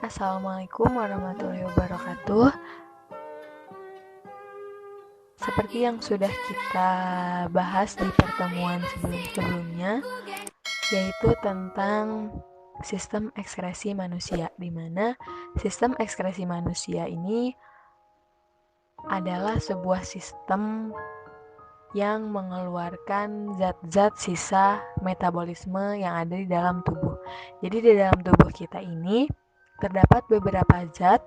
Assalamualaikum warahmatullahi wabarakatuh. Seperti yang sudah kita bahas di pertemuan sebelumnya, yaitu tentang sistem ekskresi manusia, di mana sistem ekskresi manusia ini adalah sebuah sistem yang mengeluarkan zat-zat sisa metabolisme yang ada di dalam tubuh. Jadi di dalam tubuh kita ini terdapat beberapa zat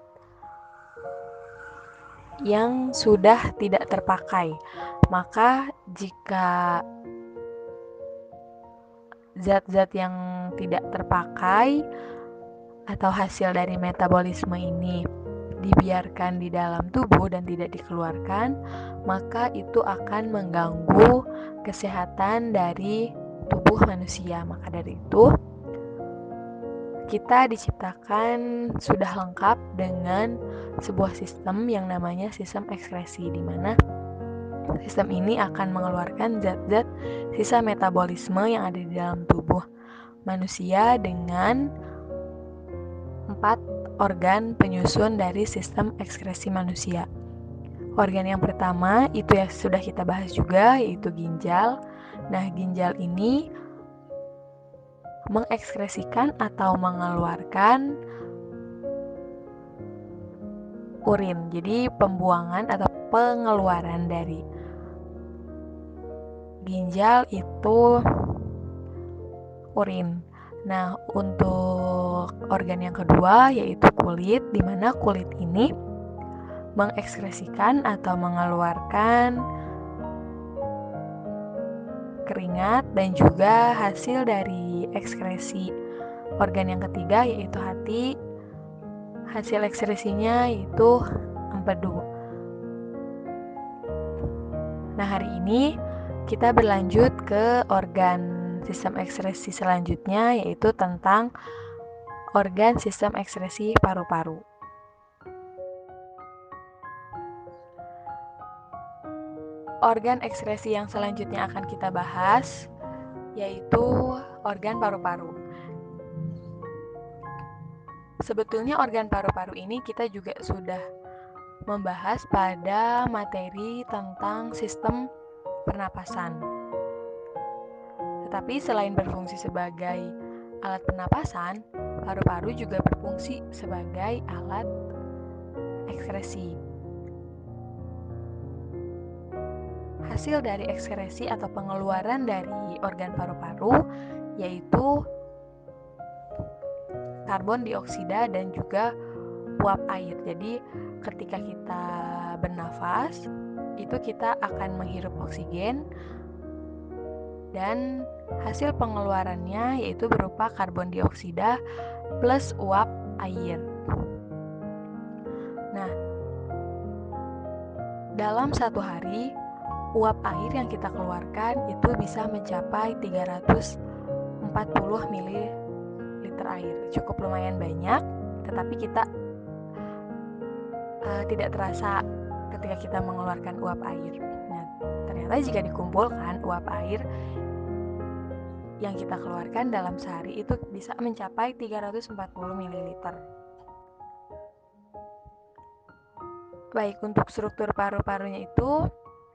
yang sudah tidak terpakai. Maka jika zat-zat yang tidak terpakai atau hasil dari metabolisme ini dibiarkan di dalam tubuh dan tidak dikeluarkan, maka itu akan mengganggu kesehatan dari tubuh manusia. Maka dari itu, kita diciptakan sudah lengkap dengan sebuah sistem yang namanya sistem ekskresi, di mana sistem ini akan mengeluarkan zat-zat sisa metabolisme yang ada di dalam tubuh manusia dengan 4 organ penyusun dari sistem ekskresi manusia. Organ yang pertama itu yang sudah kita bahas juga, yaitu ginjal. Nah, ginjal ini mengekskresikan atau mengeluarkan urin. Jadi pembuangan atau pengeluaran dari ginjal itu urin. Nah, untuk organ yang kedua yaitu kulit, di mana kulit ini mengekskresikan atau mengeluarkan keringat dan juga hasil dari ekskresi. Organ yang ketiga yaitu hati, hasil ekskresinya yaitu empedu. Nah, hari ini kita berlanjut ke organ sistem ekskresi selanjutnya, yaitu tentang organ sistem ekskresi paru-paru. Organ ekskresi yang selanjutnya akan kita bahas yaitu organ paru-paru. Sebetulnya organ paru-paru ini kita juga sudah membahas pada materi tentang sistem pernapasan. Tetapi selain berfungsi sebagai alat pernapasan, paru-paru juga berfungsi sebagai alat ekskresi. Hasil dari ekskresi atau pengeluaran dari organ paru-paru yaitu karbon dioksida dan juga uap air. Jadi ketika kita bernafas, itu kita akan menghirup oksigen dan hasil pengeluarannya yaitu berupa karbon dioksida plus uap air. Nah, dalam satu hari uap air yang kita keluarkan itu bisa mencapai 340 ml air. Cukup lumayan banyak, tetapi kita tidak terasa ketika kita mengeluarkan uap air. Nah, ternyata jika dikumpulkan uap air yang kita keluarkan dalam sehari itu bisa mencapai 340 ml. Baik, untuk struktur paru-parunya itu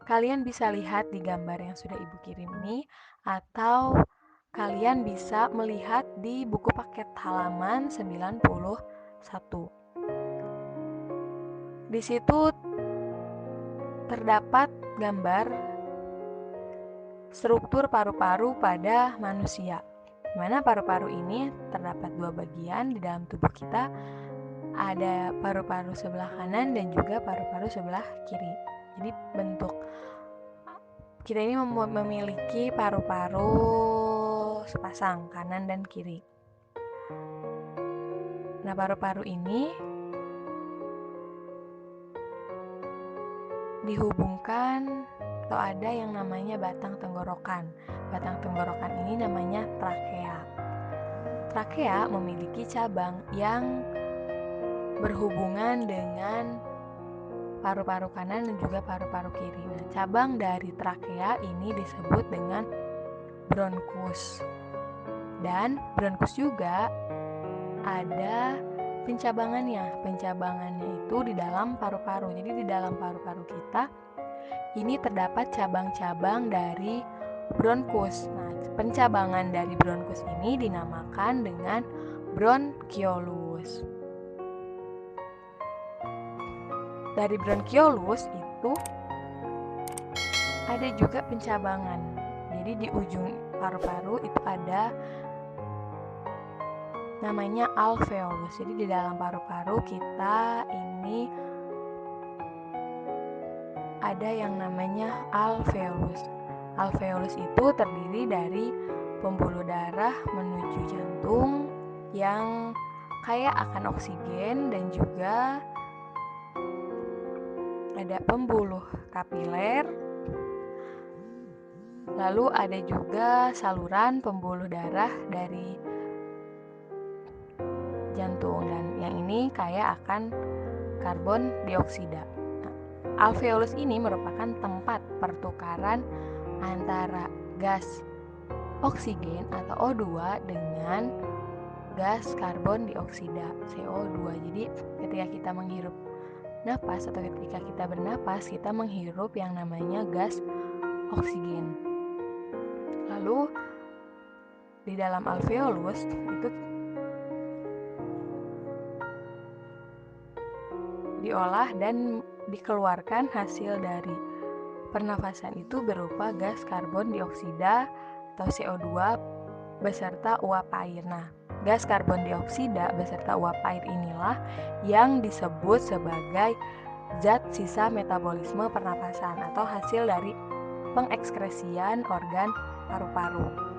kalian bisa lihat di gambar yang sudah Ibu kirim ini, atau kalian bisa melihat di buku paket halaman 91. Di situ terdapat gambar struktur paru-paru pada manusia, di mana paru-paru ini terdapat 2 bagian di dalam tubuh kita. Ada paru-paru sebelah kanan dan juga paru-paru sebelah kiri. Jadi bentuk kita ini memiliki paru-paru sepasang, kanan dan kiri. Nah, paru-paru ini dihubungkan atau ada yang namanya batang tenggorokan. Batang tenggorokan ini namanya trakea. Trakea memiliki cabang yang berhubungan dengan paru-paru kanan dan juga paru-paru kiri. Nah, cabang dari trakea ini disebut dengan bronkus. Dan bronkus juga ada Pencabangannya itu di dalam paru-paru. Jadi di dalam paru-paru kita ini terdapat cabang-cabang dari bronkus. Nah, pencabangan dari bronkus ini dinamakan dengan bronkiolus. Dari bronkiolus itu ada juga pencabangan. Jadi di ujung paru-paru itu ada namanya alveolus. Jadi di dalam paru-paru kita ini ada yang namanya alveolus. Alveolus itu terdiri dari pembuluh darah menuju jantung yang kaya akan oksigen, dan juga ada pembuluh kapiler. Lalu ada juga saluran pembuluh darah dari jantung, dan yang ini kaya akan karbon dioksida. Nah, alveolus ini merupakan tempat pertukaran antara gas oksigen atau O2 dengan gas karbon dioksida CO2. Jadi ketika kita menghirup napas atau ketika kita bernapas, kita menghirup yang namanya gas oksigen. Lalu di dalam alveolus itu diolah dan dikeluarkan hasil dari pernafasan itu berupa gas karbon dioksida atau CO2 beserta uap air. Nah, gas karbon dioksida beserta uap air inilah yang disebut sebagai zat sisa metabolisme pernafasan atau hasil dari pengekskresian organ paru-paru.